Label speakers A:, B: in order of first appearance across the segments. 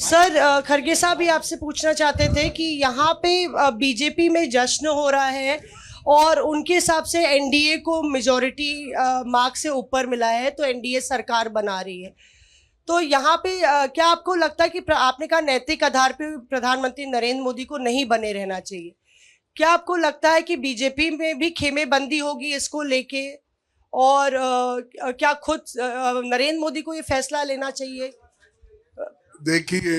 A: Sir Kharge साहब ये आपसे पूछना चाहते थे कि यहाँ पे बीजेपी में जश्न हो रहा है और उनके हिसाब से एनडीए को मेजॉरिटी मार्क से ऊपर मिला है, तो एनडीए सरकार बना रही है। तो यहाँ पे क्या आपको लगता है कि आपने कहा नैतिक आधार पे प्रधानमंत्री नरेंद्र मोदी को नहीं बने रहना चाहिए, क्या आपको लगता है कि बीजेपी में भी खेमेबंदी होगी इसको लेके, और क्या खुद नरेंद्र मोदी को ये फैसला लेना चाहिए?
B: देखिए,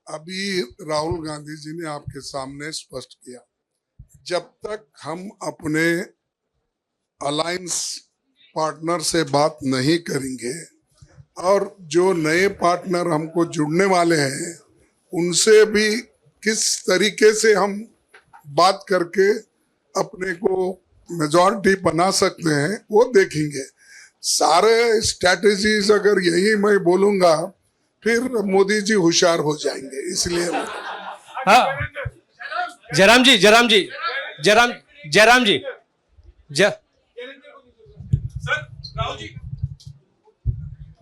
B: अभी राहुल गांधी जी ने आपके सामने स्पष्ट किया, जब तक हम अपने अलायंस पार्टनर से बात नहीं करेंगे और जो नए पार्टनर हमको जुड़ने वाले हैं उनसे भी किस तरीके से हम बात करके अपने को मेजॉरिटी बना सकते हैं वो देखेंगे। सारे स्ट्रैटेजीज अगर यही मैं बोलूंगा फिर मोदी जी होशियार हो जाएंगे, इसलिए
C: हाँ जयराम जी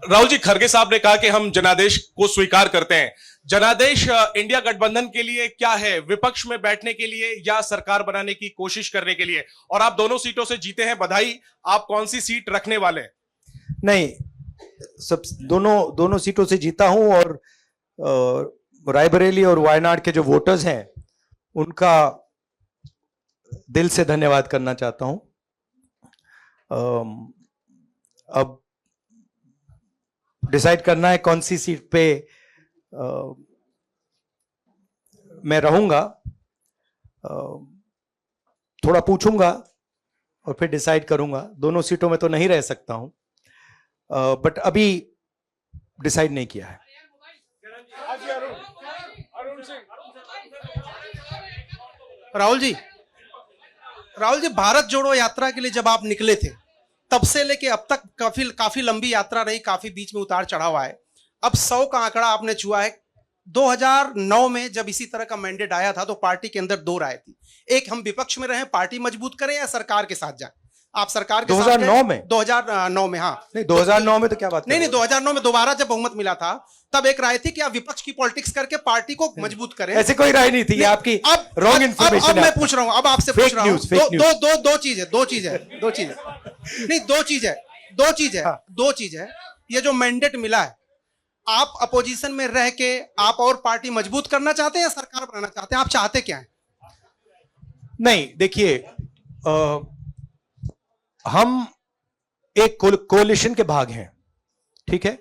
D: राहुल जी, खरगे साहब ने कहा कि हम जनादेश को स्वीकार करते हैं। जनादेश इंडिया गठबंधन के लिए क्या है? विपक्ष में बैठने के लिए या सरकार बनाने की कोशिश करने के लिए? और आप दोनों सीटों से जीते हैं, बधाई। आप कौन सी सीट रखने वाले हैं?
C: नहीं, सब दोनों सीटों से जीता हूं और रायबरेली और वायनाड के जो वोटर्स हैं उनका दिल से धन्यवाद करना चाहता हूं। अब डिसाइड करना है कौन सी सीट पे मैं रहूंगा, थोड़ा पूछूंगा और फिर डिसाइड करूंगा। दोनों सीटों में तो नहीं रह सकता हूं, बट अभी डिसाइड नहीं किया है।
E: राहुल जी, भारत जोड़ो यात्रा के लिए जब आप निकले थे तब से लेके अब तक काफी लंबी यात्रा रही, काफी बीच में उतार चढ़ाव आए। अब 100 का आंकड़ा आपने छुआ है। 2009 में जब इसी तरह का मैंडेट आया था तो पार्टी के अंदर दो राय थी, एक हम विपक्ष में रहें, पार्टी मजबूत करें, या सरकार के साथ जाएं। आप सरकार के
C: 2009 में
E: 2009 में हाँ
C: नहीं, 2009 में तो क्या बात
E: नहीं 2009 में दोबारा जब बहुमत मिला था तब एक राय थी कि आप विपक्ष की पॉलिटिक्स करके पार्टी को मजबूत करें।
C: ऐसी कोई राय नहीं थी, आपकी रॉन्ग इन्फॉर्मेशन।
E: अब मैं पूछ रहा हूं, अब आपसे पूछ रहा हूं, दो चीज है। ये जो मैंडेट मिला है, आप अपोजिशन में रह के आप और पार्टी मजबूत करना चाहते हैं या सरकार बनाना चाहते हैं? आप चाहते क्या है?
C: नहीं, देखिए, हम एक कोalition के भाग हैं, ठीक है।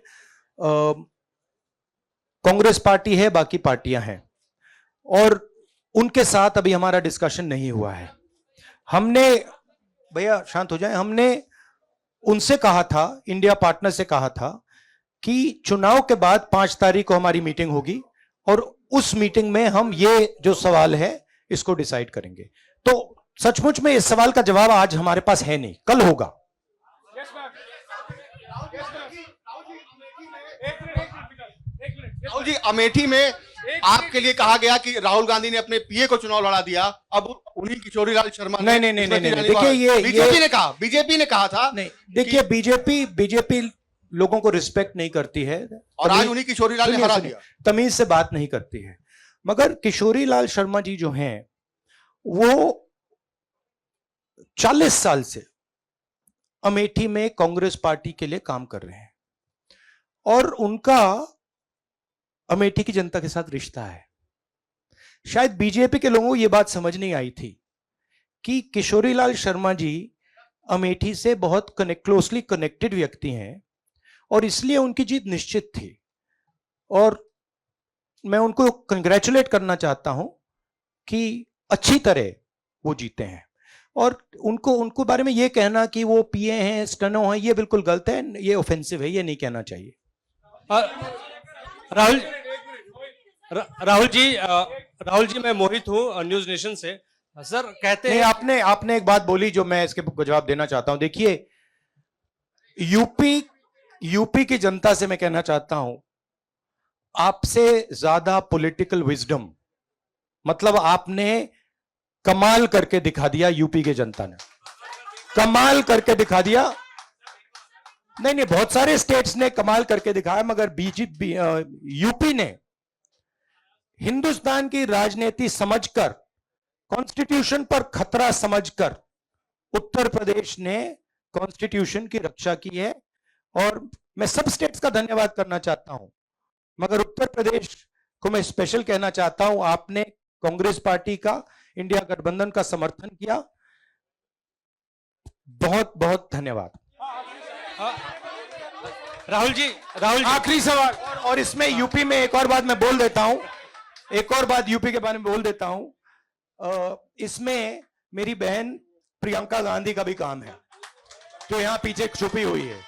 C: कांग्रेस पार्टी है, बाकी पार्टियां हैं, और उनके साथ अभी हमारा डिस्कशन नहीं हुआ है। हमने, भैया शांत हो जाए, हमने उनसे कहा था, इंडिया पार्टनर से कहा था कि चुनाव के बाद 5 तारीख को हमारी मीटिंग होगी और उस मीटिंग में हम ये जो सवाल है इसको डिसाइड करेंगे। तो सचमुच में इस सवाल का जवाब आज हमारे पास है नहीं, कल होगा।
F: राहुल जी, अमेठी में आपके लिए कहा गया कि राहुल गांधी ने अपने पीए को चुनाव लड़ा दिया, अब उन्हीं किशोरीलाल शर्मा
C: नहीं, देखिए, ये
F: बीजेपी ने कहा था।
C: नहीं, देखिए, बीजेपी लोगों को रिस्पेक्ट नहीं करती है
F: और आज उन्हीं किशोरीलाल ने हरा दिया,
C: तमीज से बात नहीं करती है। मगर किशोरीलाल शर्मा जी जो हैं वो 40 साल से अमेठी में कांग्रेस पार्टी के लिए काम कर रहे हैं और उनका अमेठी की जनता के साथ रिश्ता है। शायद बीजेपी के लोगों को यह बात समझ नहीं आई थी कि किशोरीलाल शर्मा जी अमेठी से बहुत क्लोजली कनेक्टेड व्यक्ति हैं और इसलिए उनकी जीत निश्चित थी। और मैं उनको कंग्रेचुलेट करना चाहता हूं कि अच्छी तरह वो जीते हैं। और उनको बारे में ये कहना कि वो पीए हैं, स्टनो हैं, ये बिल्कुल गलत है, ये ऑफेंसिव है, ये नहीं कहना चाहिए।
G: राहुल जी मैं मोहित हूं न्यूज नेशन से। सर कहते हैं,
C: आपने एक बात बोली जो मैं इसके जवाब देना चाहता हूं। देखिए, यूपी की जनता से मैं कहना चाहता हूं, आपसे ज्यादा पॉलिटिकल विजडम, मतलब आपने कमाल करके दिखा दिया। यूपी की जनता ने कमाल करके दिखा दिया। नहीं नहीं, बहुत सारे स्टेट्स ने कमाल करके दिखाया, मगर बीजेपी यूपी ने हिंदुस्तान की राजनीति समझकर, कॉन्स्टिट्यूशन पर खतरा समझकर उत्तर प्रदेश ने कॉन्स्टिट्यूशन की रक्षा की है। और मैं सब स्टेट्स का धन्यवाद करना चाहता हूं, मगर उत्तर प्रदेश को मैं स्पेशल कहना चाहता हूं, आपने कांग्रेस पार्टी का, इंडिया गठबंधन का समर्थन किया। बहुत बहुत धन्यवाद।
G: राहुल जी
C: आखिरी सवाल, और इसमें यूपी में एक और बात मैं बोल देता हूं, एक और बात यूपी के बारे में बोल देता हूं। इसमें मेरी बहन प्रियंका गांधी का भी काम है, जो यहां पीछे छुपी हुई है।